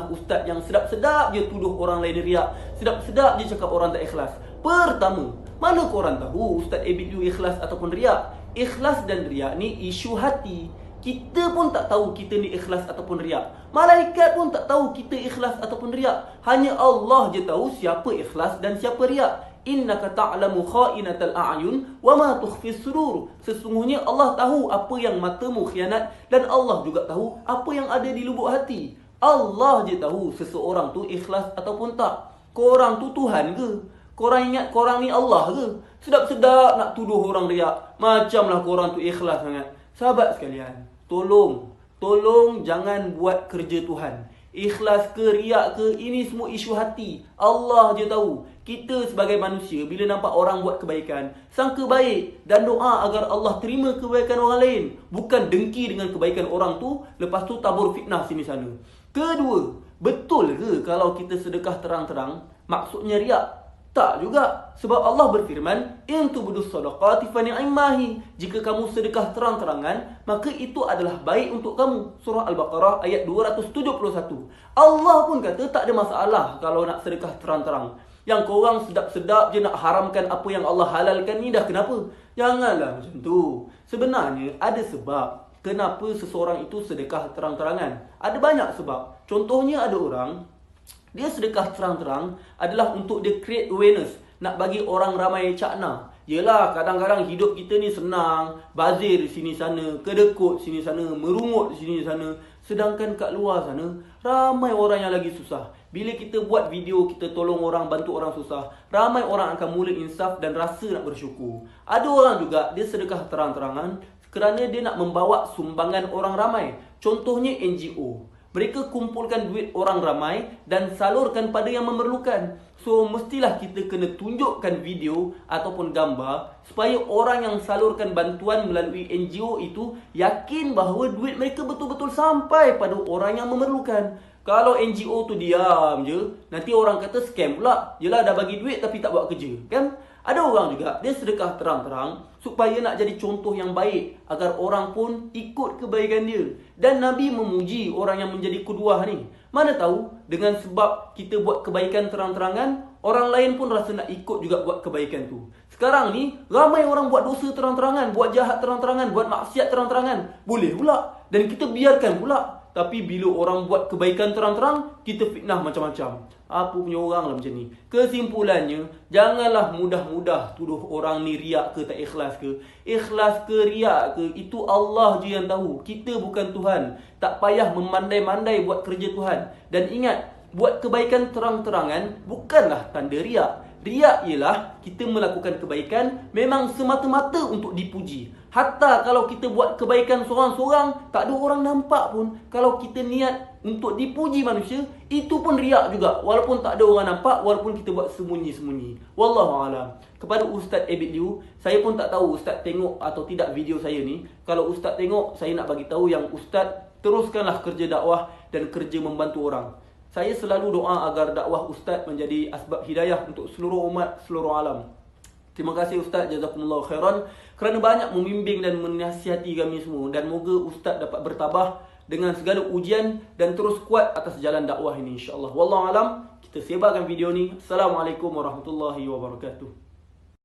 Ustaz yang sedap-sedap dia tuduh orang lain riak, sedap-sedap dia cakap orang tak ikhlas. Pertama, mana korang tahu Ustaz ABU ikhlas ataupun riak? Ikhlas dan riak ni isu hati. Kita pun tak tahu kita ni ikhlas ataupun riak. Malaikat pun tak tahu kita ikhlas ataupun riak. Hanya Allah je tahu siapa ikhlas dan siapa riak. Innaka ta'lamu kha'inatal a'yun wa ma tukhfis sudur. Sesungguhnya Allah tahu apa yang matamu khianat, dan Allah juga tahu apa yang ada di lubuk hati. Allah je tahu seseorang tu ikhlas ataupun tak. Korang tu Tuhan ke? Korang ingat korang ni Allah ke? Sedap-sedap nak tuduh orang riak, macamlah korang tu ikhlas sangat. Sahabat sekalian, Tolong jangan buat kerja Tuhan. Ikhlas ke, riak ke, ini semua isu hati. Allah je tahu. Kita sebagai manusia, bila nampak orang buat kebaikan, sangka baik dan doa agar Allah terima kebaikan orang lain. Bukan dengki dengan kebaikan orang tu, lepas tu tabur fitnah sini sana. Kedua, betul ke kalau kita sedekah terang-terang, maksudnya riak? Tak juga. Sebab Allah berfirman, in tubdus sadaqati fa ni'mahi. Jika kamu sedekah terang-terangan, maka itu adalah baik untuk kamu. Surah Al-Baqarah ayat 271. Allah pun kata tak ada masalah kalau nak sedekah terang-terang. Yang korang sedap-sedap je nak haramkan apa yang Allah halalkan ni dah kenapa? Janganlah macam tu. Sebenarnya ada sebab kenapa seseorang itu sedekah terang-terangan. Ada banyak sebab. Contohnya ada orang, dia sedekah terang-terang adalah untuk dia create awareness, nak bagi orang ramai cakna. Yelah, kadang-kadang hidup kita ni senang, bazir sini sana, kedekut sini sana, merungut sini sana. Sedangkan kat luar sana, ramai orang yang lagi susah. Bila kita buat video, kita tolong orang, bantu orang susah, ramai orang akan mula insaf dan rasa nak bersyukur. Ada orang juga, dia sedekah terang-terangan kerana dia nak membawa sumbangan orang ramai. Contohnya NGO. Mereka kumpulkan duit orang ramai dan salurkan pada yang memerlukan. So, mestilah kita kena tunjukkan video ataupun gambar supaya orang yang salurkan bantuan melalui NGO itu yakin bahawa duit mereka betul-betul sampai pada orang yang memerlukan. Kalau NGO tu diam je, nanti orang kata scam pula. Yelah, dah bagi duit tapi tak buat kerja, kan? Ada orang juga, dia sedekah terang-terang supaya nak jadi contoh yang baik agar orang pun ikut kebaikan dia. Dan Nabi memuji orang yang menjadi kuduah ni. Mana tahu dengan sebab kita buat kebaikan terang-terangan, orang lain pun rasa nak ikut juga buat kebaikan tu. Sekarang ni ramai orang buat dosa terang-terangan, buat jahat terang-terangan, buat maksiat terang-terangan. Boleh pula, dan kita biarkan pula. Tapi bila orang buat kebaikan terang-terang, kita fitnah macam-macam. Apa punya orang lah macam ni. Kesimpulannya, janganlah mudah-mudah tuduh orang ni riak ke tak ikhlas ke. Ikhlas ke riak ke, itu Allah je yang tahu. Kita bukan Tuhan. Tak payah memandai-mandai buat kerja Tuhan. Dan ingat, buat kebaikan terang-terangan bukanlah tanda riak. Riak ialah kita melakukan kebaikan memang semata-mata untuk dipuji. Hatta kalau kita buat kebaikan seorang-seorang, tak ada orang nampak pun. Kalau kita niat untuk dipuji manusia, itu pun riak juga. Walaupun tak ada orang nampak, walaupun kita buat sembunyi-sembunyi. Wallahualam. Kepada Ustaz Abid Liu, saya pun tak tahu Ustaz tengok atau tidak video saya ni. Kalau Ustaz tengok, saya nak bagi tahu yang Ustaz teruskanlah kerja dakwah dan kerja membantu orang. Saya selalu doa agar dakwah Ustaz menjadi asbab hidayah untuk seluruh umat, seluruh alam. Terima kasih Ustaz, jazakumullah khairan, kerana banyak membimbing dan menasihati kami semua. Dan moga Ustaz dapat bertabah dengan segala ujian dan terus kuat atas jalan dakwah ini, insyaAllah. Wallahualam, kita sebarkan video ni. Assalamualaikum warahmatullahi wabarakatuh.